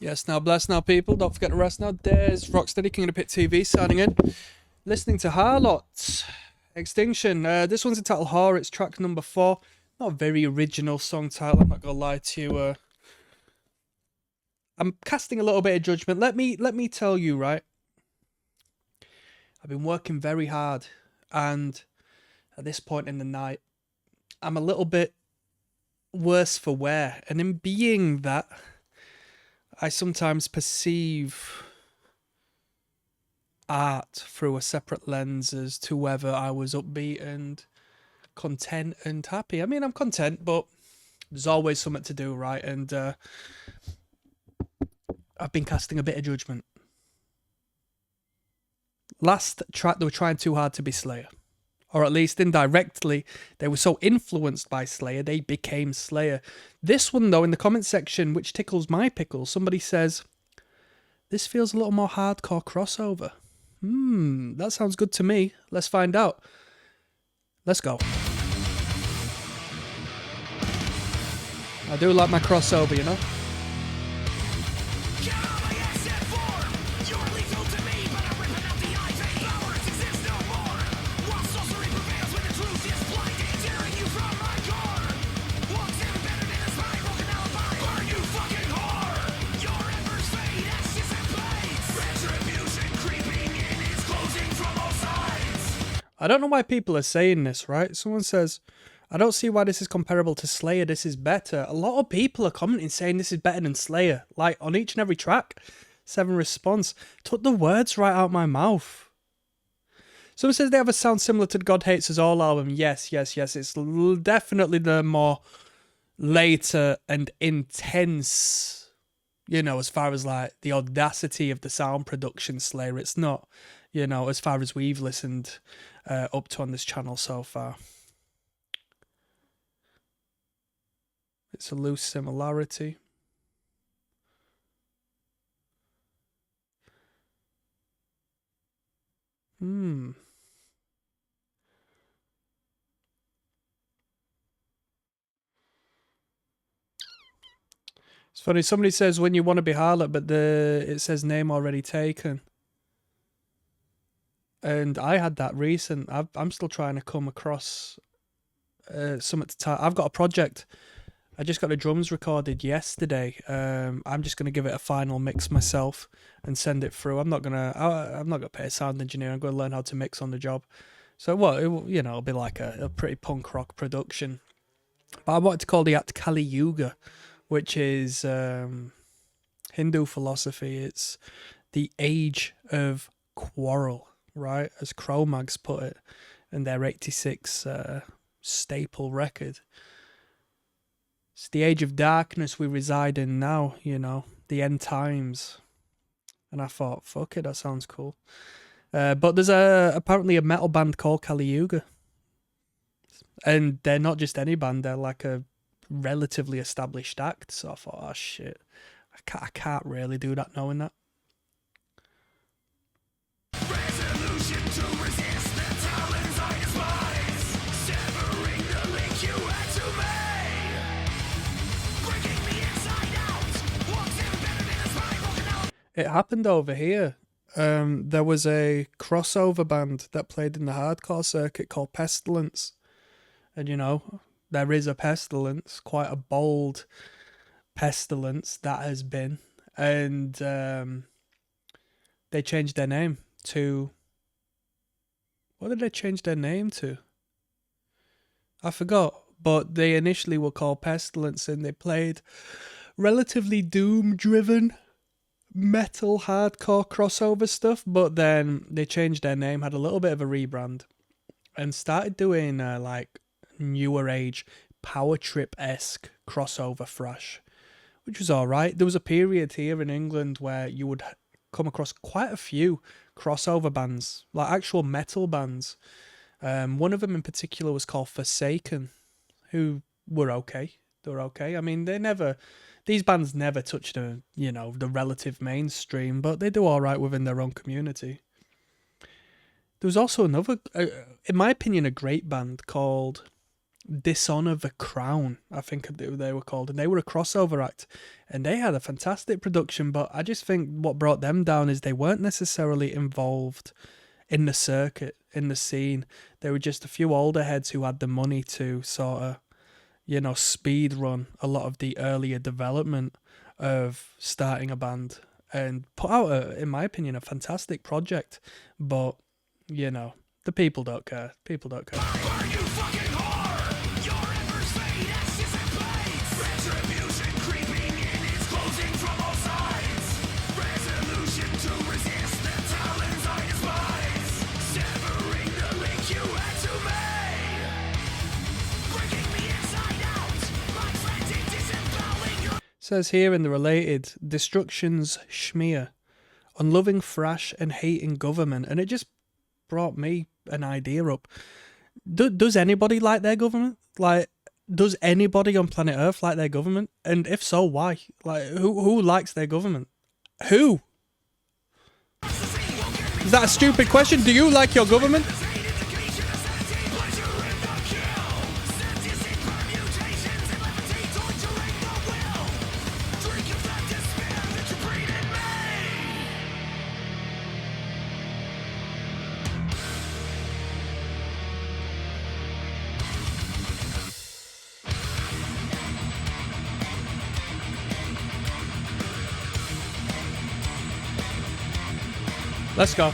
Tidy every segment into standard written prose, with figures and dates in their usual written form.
Yes, now bless now, people. Don't forget to rest now. There's ROCKSTEADY, King of the Pit TV, signing in. Listening to Harlott, Extinction. This one's entitled Whore. It's track number 4. Not a very original song title, I'm not going to lie to you. I'm casting a little bit of judgment. Let me tell you, right? I've been working very hard, and at this point in the night, I'm a little bit worse for wear. And in being that, I sometimes perceive art through a separate lens as to whether I was upbeat and content and happy. I mean, I'm content, but there's always something to do, right? And I've been casting a bit of judgment. Last track, they were trying too hard to be Slayer. Or at least indirectly, they were so influenced by Slayer, they became Slayer. This one, though, in the comment section, which tickles my pickles, somebody says, this feels a little more hardcore crossover. That sounds good to me. Let's find out. Let's go. I do like my crossover, you know? I don't know why people are saying this, right? Someone says, I don't see why this is comparable to Slayer, this is better. A lot of people are commenting saying this is better than Slayer. Like, on each and every track. 7 response. Took the words right out my mouth. Someone says they have a sound similar to the God Hates Us All album. Yes. It's definitely the more later and intense, you know, as far as like the audacity of the sound production Slayer. It's not, you know, as far as we've listened up to on this channel so far. It's a loose similarity. It's funny, somebody says when you want to be Harlott, but it says name already taken. And I had that recent. I'm still trying to come across something to tell. I've got a project. I just got the drums recorded yesterday. I'm just gonna give it a final mix myself and send it through. I'm not gonna pay a sound engineer. I'm gonna learn how to mix on the job. So it'll be like a pretty punk rock production. But I wanted to call the act Kali Yuga, which is Hindu philosophy. It's the age of quarrel, right? As Cro-Mags put it in their 86 staple record. It's the age of darkness we reside in now, you know, the end times. And I thought, fuck it, that sounds cool. But there's apparently a metal band called Kali Yuga. And they're not just any band, they're like a relatively established act. So I thought, oh shit, I can't really do that knowing that. It happened over here. There was a crossover band that played in the hardcore circuit called Pestilence. And you know, there is a pestilence, quite a bold pestilence that has been. And they changed their name to... What did they change their name to? I forgot. But they initially were called Pestilence, and they played relatively doom-driven metal hardcore crossover stuff, but then they changed their name, had a little bit of a rebrand, and started doing like newer age power trip-esque crossover thrash, which was alright. There was a period here in England where you would come across quite a few crossover bands, like actual metal bands. One of them in particular was called Forsaken, who were okay. They were okay. I mean, these bands never touch the relative mainstream, but they do all right within their own community. There was also another, in my opinion, a great band called Dishonor the Crown, I think they were called, and they were a crossover act, and they had a fantastic production. But I just think what brought them down is they weren't necessarily involved in the circuit, in the scene. They were just a few older heads who had the money to sort of, you know, speed run a lot of the earlier development of starting a band and put out, in my opinion, a fantastic project. But, you know, the people don't care. People don't care. Says here in the related, destruction's schmear, unloving thrash and hating government. And it just brought me an idea up. Does anybody like their government? Like, does anybody on planet Earth like their government? And if so, why? Like, who likes their government? Who? Is that a stupid question? Do you like your government? Let's go.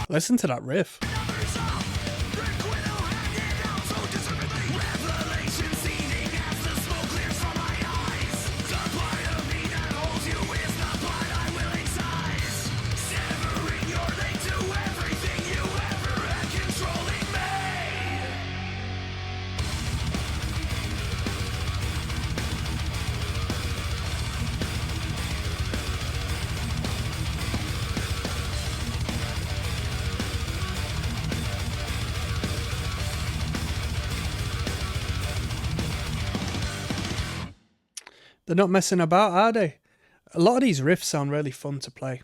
Listen to that riff. They're not messing about, are they? A lot of these riffs sound really fun to play.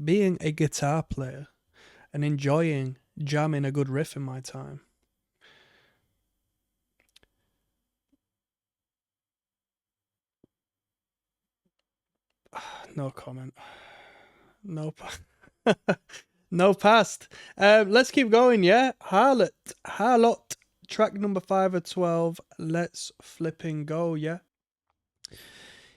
Being a guitar player and enjoying jamming a good riff in my time. No comment. No, no past. Let's keep going, yeah? Harlott, track number 5 of 12. Let's flipping go, yeah?